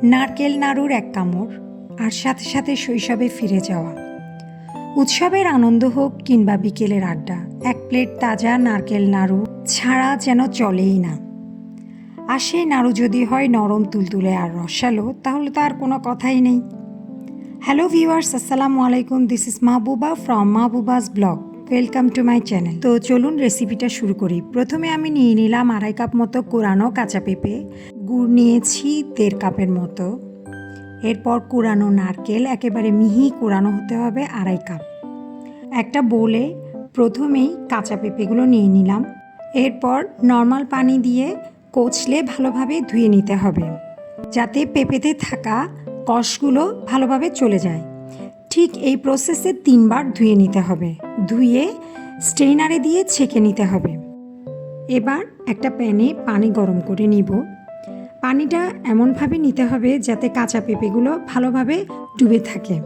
নারকেল নাড়ুর এক কামড় আর সাথে সাথে শৈশবে ফিরে যাওয়া। উৎসবের আনন্দ হোক কিংবা বিকেলের আড্ডা, এক প্লেট তাজা নারকেল নাড়ু ছাড়া যেন চলেই না। আর সেই নাড়ু যদি হয় নরম তুলতুলে আর রসালো, তাহলে তো আর কোনো কথাই নেই। হ্যালো ভিউয়ার্স, আসসালামু আলাইকুম। This is Mahbuba from Mahbuba's blog. Welcome to my channel. তো চলুন রেসিপিটা শুরু করি। প্রথমে আমি নিয়ে নিলাম 2.5 কাপ মতো কোরানো কাঁচা পেঁপে, গুড় নিয়েছি 1.5 কাপের মতো, এরপর কোরানো নারকেল একেবারে মিহি কোরানো হতে হবে 2.5 কাপ। একটা বোলে প্রথমেই কাঁচা পেঁপেগুলো নিয়ে নিলাম, এরপর নর্মাল পানি দিয়ে কচলে ভালোভাবে ধুয়ে নিতে হবে, যাতে পেঁপেতে থাকা কষগুলো ভালোভাবে চলে যায়। ঠিক এই প্রসেসে 3 বার ধুয়ে নিতে হবে। ধুয়ে স্ট্রেনারে দিয়ে ছেঁকে নিতে হবে। এবার একটা প্যানে পানি গরম করে নিব। পানিটা এমনভাবে নিতে হবে যাতে কাঁচা পেঁপেগুলো ভালোভাবে ডুবে থাকে।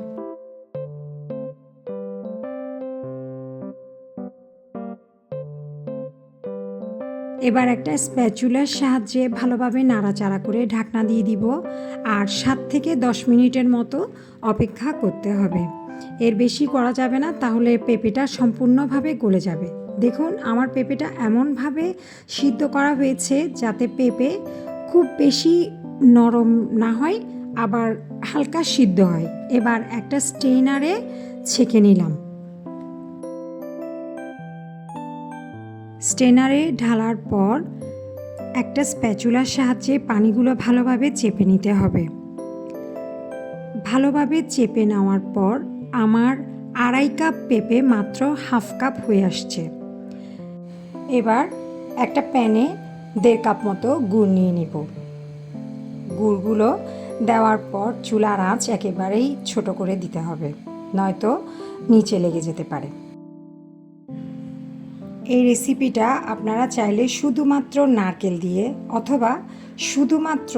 এবার একটা স্প্যাচুলার সাহায্যে ভালোভাবে নাড়াচাড়া করে ঢাকনা দিয়ে দিব আর 7 থেকে 10 মিনিটের মতো অপেক্ষা করতে হবে। এর বেশি করা যাবে না, তাহলে পেঁপেটা সম্পূর্ণভাবে গলে যাবে। দেখুন, আমার পেঁপেটা এমনভাবে সিদ্ধ করা হয়েছে যাতে পেঁপে খুব বেশি নরম না হয়, আবার হালকা সিদ্ধ হয়। এবার একটা স্ট্রেনারে ছেঁকে নিলাম। স্ট্রেনারে ঢালার পর একটা স্প্যাচুলার সাহায্যে পানিগুলো ভালোভাবে চেপে নিতে হবে। ভালোভাবে চেপে নেওয়ার পর আমার 2.5 কাপ পেঁপে মাত্র 1/2 কাপ হয়ে আসছে। এবার একটা প্যানে 1.5 কাপ মতো গুড় নিয়ে নিব। গুড়গুলো দেওয়ার পর চুলার আঁচ একেবারেই ছোট করে দিতে হবে, নয়তো নিচে লেগে যেতে পারে। এই রেসিপিটা আপনারা চাইলে শুধুমাত্র নারকেল দিয়ে অথবা শুধুমাত্র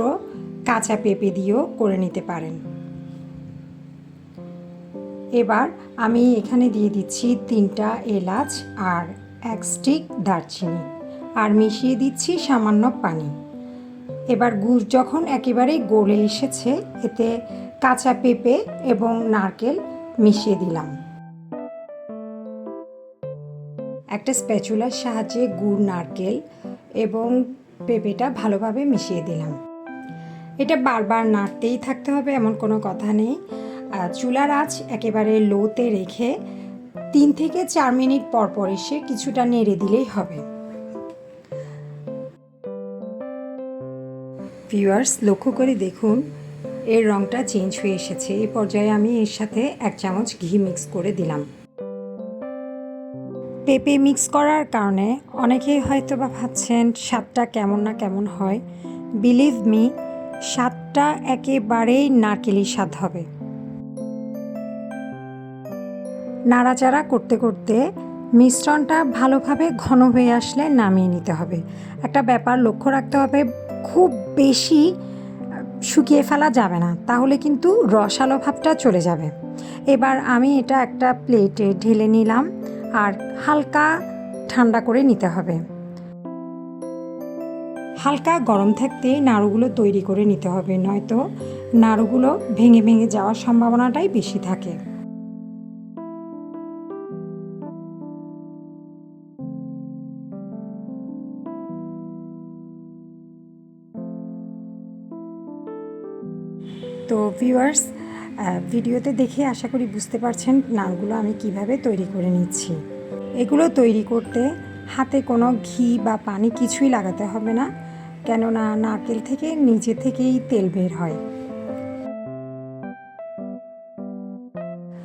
কাঁচা পেঁপে দিয়েও করে নিতে পারেন। এবার আমি এখানে দিয়ে দিচ্ছি 3টা এলাচ আর 1 স্টিক দারচিনি, আর মিশিয়ে দিচ্ছি সামান্য পানি। এবার গুড় যখন একেবারেই গলে এসেছে, এতে কাঁচা পেঁপে এবং নারকেল মিশিয়ে দিলাম। একটা স্প্যাচুলার সাহায্যে গুড়, নারকেল এবং পেঁপেটা ভালোভাবে মিশিয়ে দিলাম। এটা বারবার নাড়তেই থাকতে হবে এমন কোনো কথা নেই। চুলার আঁচ একেবারে লোতে রেখে 3 থেকে 4 মিনিট পর পর এসে কিছুটা নেড়ে দিলেই হবে। ভিউয়ার্স, লক্ষ্য করে দেখুন, এর রঙটা চেঞ্জ হয়ে এসেছে। এই পর্যায়ে আমি এর সাথে 1 চামচ ঘি মিক্স করে দিলাম। পেঁপে মিক্স করার কারণে অনেকেই হয়তো বা ভাবছেন স্বাদটা কেমন না কেমন হয়। বিলিভ মি, স্বাদটা একেবারেই নারকেলি স্বাদ হবে। নাড়াচাড়া করতে করতে মিশ্রণটা ভালোভাবে ঘন হয়ে আসলে নামিয়ে নিতে হবে। একটা ব্যাপার লক্ষ্য রাখতে হবে, খুব বেশি শুকিয়ে ফেলা যাবে না, তাহলে কিন্তু রসালো ভাবটা চলে যাবে। এবার আমি এটা একটা প্লেটে ঢেলে নিলাম আর হালকা ঠান্ডা করে নিতে হবে। হালকা গরম থাকতেই নাড়ুগুলো তৈরি করে নিতে হবে, নয়তো নাড়ুগুলো ভেঙে ভেঙে যাওয়ার সম্ভাবনাটাই বেশি থাকে। তো ভিউয়ার্স, ভিডিওতে দেখে আশা করি বুঝতে পারছেন নাড়ুগুলো আমি কিভাবে তৈরি করে নিচ্ছি। এগুলো তৈরি করতে হাতে কোনো ঘি বা পানি কিছুই লাগাতে হবে না, কেননা নারকেল থেকে নিজে থেকেই তেল বের হয়।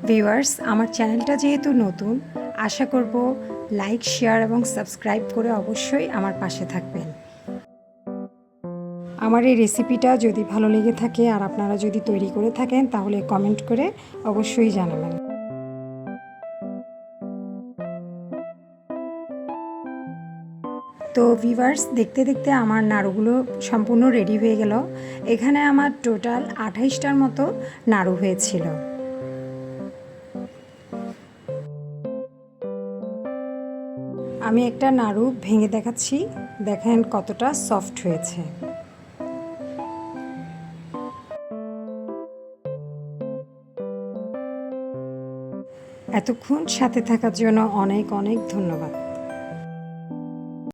ভিউয়ার্স, আমার চ্যানেলটা যেহেতু নতুন, আশা করব লাইক, শেয়ার এবং সাবস্ক্রাইব করে অবশ্যই আমার পাশে থাকবেন। আমার এই রেসিপিটা যদি ভালো লেগে থাকে আর আপনারা যদি তৈরি করে থাকেন, তাহলে কমেন্ট করে অবশ্যই জানাবেন। তো ভিউয়ার্স, দেখতে দেখতে আমার নাড়ুগুলো সম্পূর্ণ রেডি হয়ে গেল। এখানে আমার টোটাল 28টার মতো নাড়ু হয়েছিল। আমি একটা নাড়ু ভেঙে দেখাচ্ছি, দেখেন কতটা সফট হয়েছে। এতক্ষণ সাথে থাকার জন্য অনেক অনেক ধন্যবাদ।